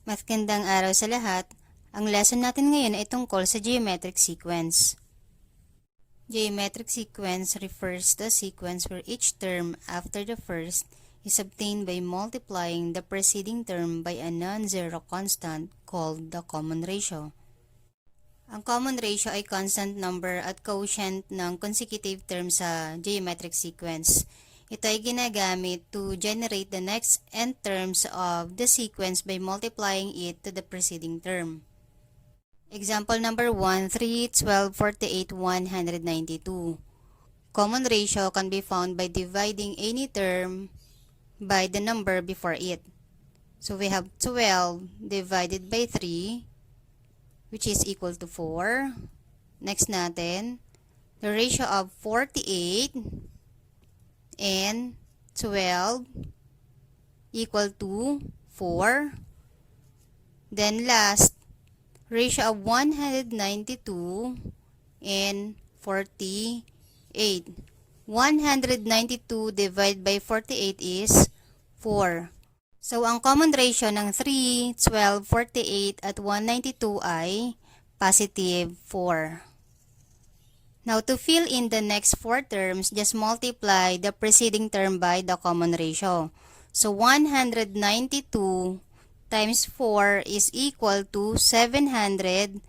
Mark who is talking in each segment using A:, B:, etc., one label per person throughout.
A: Magandang araw sa lahat. Ang lesson natin ngayon ay tungkol sa geometric sequence. Geometric sequence refers to a sequence where each term after the first is obtained by multiplying the preceding term by a non-zero constant called the common ratio. Ang common ratio ay constant number at quotient ng consecutive term sa geometric sequence. Ito ay ginagamit to generate the next n terms of the sequence by multiplying it to the preceding term. Example number 1, 3, 12, 48, 192. Common ratio can be found by dividing any term by the number before it. So we have 12 divided by 3, which is equal to 4. Next natin, the ratio of 48 and 12 equal to 4. Then last, ratio of 192 and 48. 192 divided by 48 is 4. So, ang common ratio ng 3, 12, 48 at 192 ay positive 4. Now, to fill in the next 4 terms, just multiply the preceding term by the common ratio. So, 192 times 4 is equal to 768.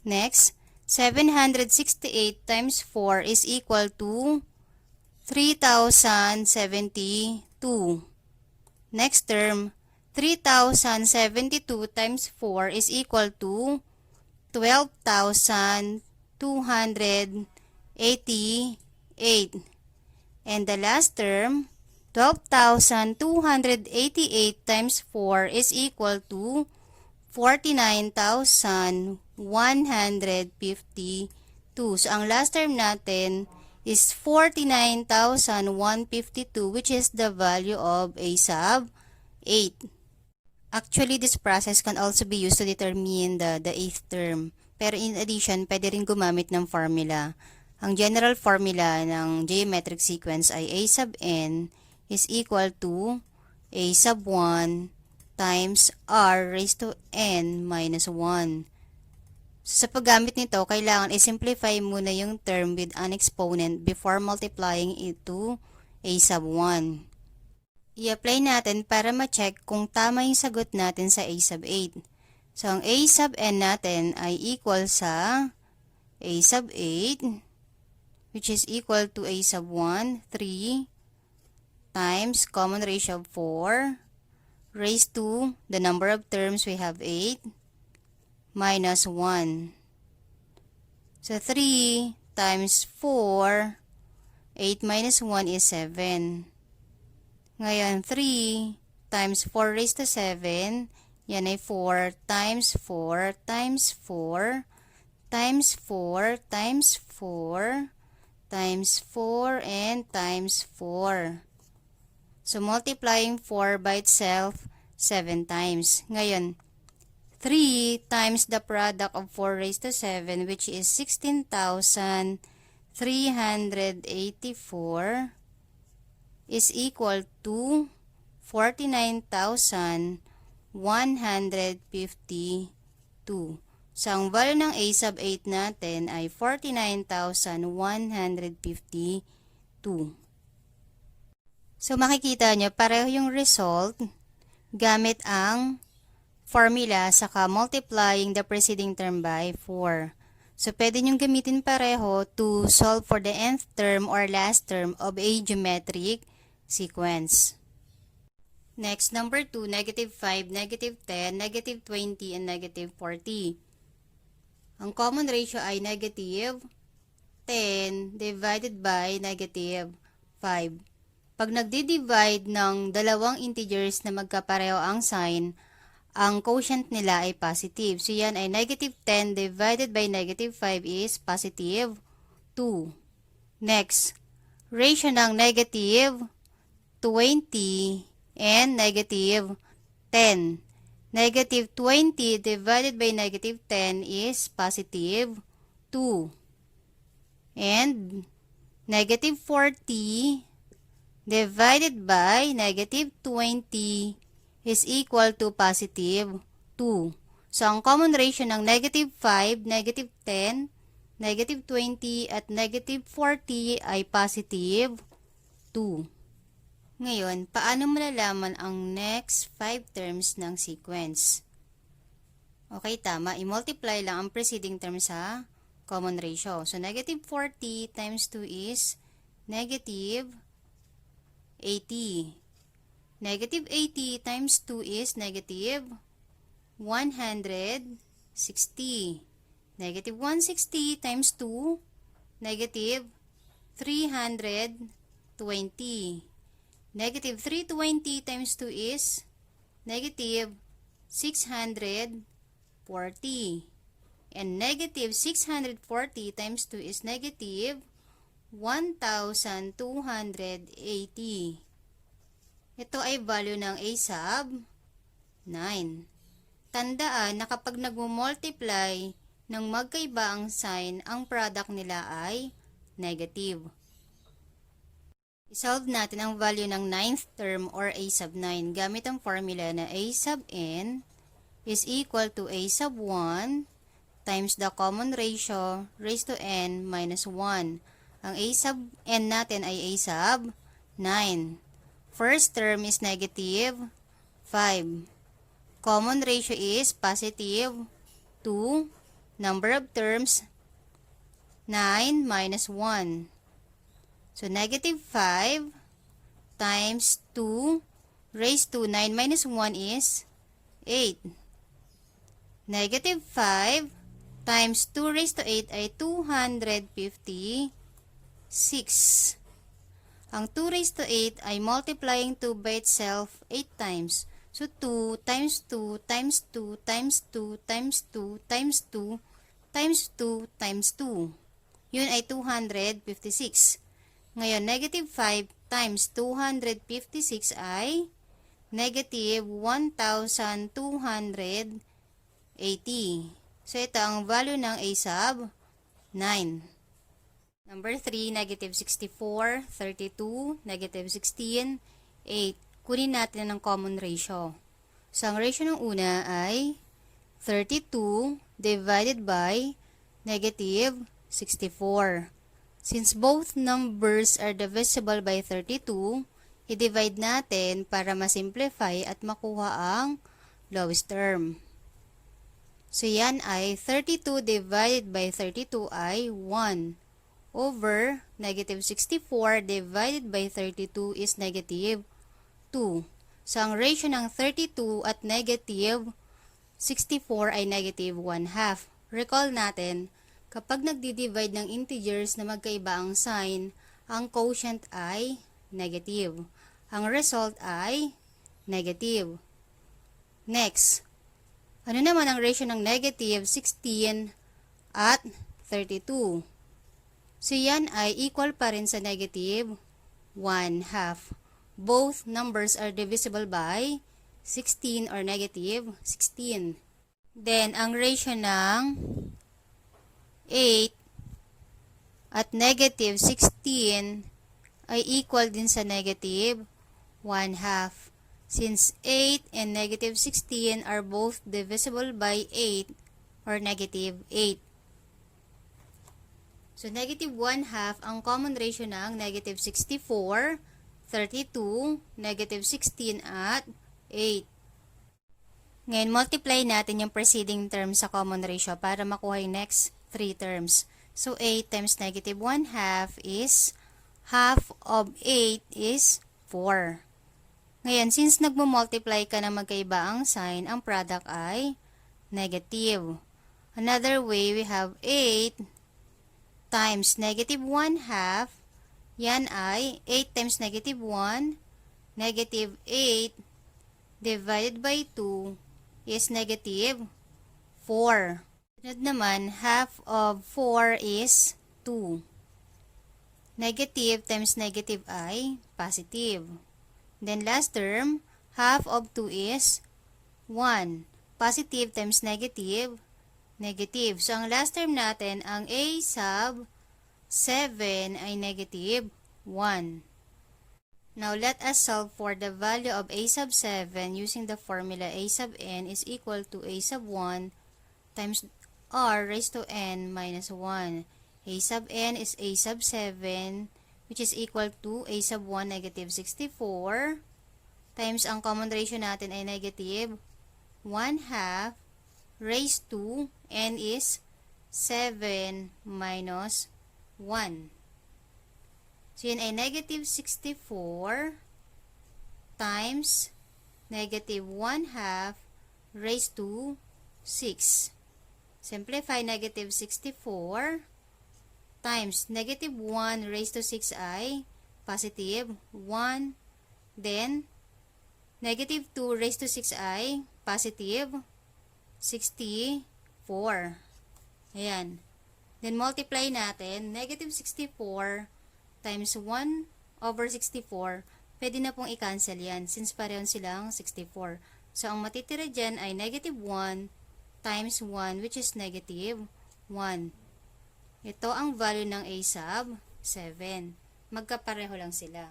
A: Next, 768 times 4 is equal to 3,072. Next term, 3,072 times 4 is equal to 12,288. And the last term, 12,288 times 4 is equal to 49,152. So, ang last term natin is 49,152, which is the value of a sub 8. Actually, this process can also be used to determine the eighth term. Pero in addition, pwede rin gumamit ng formula. Ang general formula ng geometric sequence ay a sub n is equal to a sub 1 times r raised to n minus 1. So, sa paggamit nito, kailangan i-simplify muna yung term with an exponent before multiplying it to a sub 1. I-apply natin para ma-check kung tama yung sagot natin sa a sub 8. So, ang a sub n natin ay equal sa a sub 8, which is equal to a sub 1, 3, times common ratio of 4, raised to the number of terms we have 8, minus 1. So, 3 times 4, 8 minus 1 is 7. Ngayon, 3 times 4 raised to 7, yan ay 4 times 4 times 4 times 4 times 4 times 4 and times 4. So, multiplying 4 by itself 7 times. Ngayon, 3 times the product of 4 raised to 7, which is 16,384, is equal to 49,152. So, ang value ng a sub 8 natin ay 49,152. So, makikita nyo, pareho yung result gamit ang formula saka multiplying the preceding term by 4. So, pwede nyong gamitin pareho to solve for the nth term or last term of a geometric sequence. Next, number 2, negative 5, negative 10, negative 20, and negative 40. Ang common ratio ay negative 10 divided by negative 5. Pag nagdi-divide ng dalawang integers na magkapareho ang sign, ang quotient nila ay positive. So, yan ay negative 10 divided by negative 5 is positive 2. Next, ratio ng negative 20 and negative 10. Negative 20 divided by negative 10 is positive 2. And negative 40 divided by negative 20 is equal to positive 2. So, ang common ratio ng negative 5, negative 10, negative 20, at negative 40 ay positive 2. Ngayon, paano malalaman ang next 5 terms ng sequence? Okay, tama. I-multiply lang ang preceding term sa common ratio. So, negative 40 times 2 is negative 80. Negative 80 times 2 is negative 160. Negative 160 times 2, negative 320. Negative 320 times 2 is negative 640. And negative 640 times 2 is negative 1,280. Ito ay value ng a sub 9. Tandaan na kapag nag-multiply ng magkaiba ang sign, ang product nila ay negative. I-solve natin ang value ng 9th term or a sub 9 gamit ang formula na a sub n is equal to a sub 1 times the common ratio raised to n minus 1. Ang a sub n natin ay a sub 9. First term is negative 5. Common ratio is positive 2. Number of terms, 9 minus 1. So, negative 5 times 2 raised to 9 minus 1 is 8. Negative 5 times 2 raised to 8 ay 256. Ang 2 raised to 8 ay multiplying 2 by itself 8 times. So, 2 times 2 times 2 times 2 times 2 times 2 times 2 times 2. Yun ay 256. Ngayon, negative 5 times 256 ay negative 1,280. So, ito ang value ng a sub 9. Number 3, negative 64, 32, negative 16, 8. Kunin natin ang common ratio. So, ang ratio ng una ay 32 divided by negative 64. Since both numbers are divisible by 32, i-divide natin para ma-simplify at makuha ang lowest term. So, yan ay 32 divided by 32 ay 1 over negative 64 divided by 32 is negative 2. So, ang ratio ng 32 at negative 64 ay negative 1/2. Recall natin, kapag nagdi-divide ng integers na magkaiba ang sign, ang quotient ay negative. Ang result ay negative. Next, ano naman ang ratio ng negative 16 at 32? So, yan ay equal pa rin sa negative 1/2. Both numbers are divisible by 16 or negative 16. Then, ang ratio ng 8 at negative 16 ay equal din sa negative 1/2. Since 8 and negative 16 are both divisible by 8 or negative 8. So, negative 1/2 ang common ratio ng negative 64, 32, negative 16 at 8. Ngayon, multiply natin yung preceding term sa common ratio para makuha yung next 3 terms. So, 8 times negative 1/2 is half of 8 is 4. Ngayon, since nagmo-multiply ka na magkaiba ang sign, ang product ay negative. Another way, we have 8 times negative 1/2. Yan ay 8 times negative 1, negative 8 divided by 2 is negative 4. Sunod naman, half of 4 is 2. Negative times negative ay positive. Then last term, half of 2 is 1. Positive times negative, negative. So, ang last term natin, ang a sub 7 ay negative 1. Now, let us solve for the value of a sub 7 using the formula a sub n is equal to a sub 1 times r raised to n minus 1. A sub n is a sub 7, which is equal to a sub 1 negative 64 times ang common ratio natin ay negative 1 half raised to n is 7 minus 1. So, yun ay negative 64 times negative 1 half raised to 6. Simplify negative 64 times negative 1 raised to 6 ay positive 1. Then, negative 2 raised to 6 ay positive 64. Ayan. Then, multiply natin. Negative 64 times 1 over 64. Pwede na pong i-cancel yan since pareho silang 64. So, ang matitira dyan ay negative 1 times 1 which is negative 1. Ito ang value ng a sub 7. Magkapareho lang sila.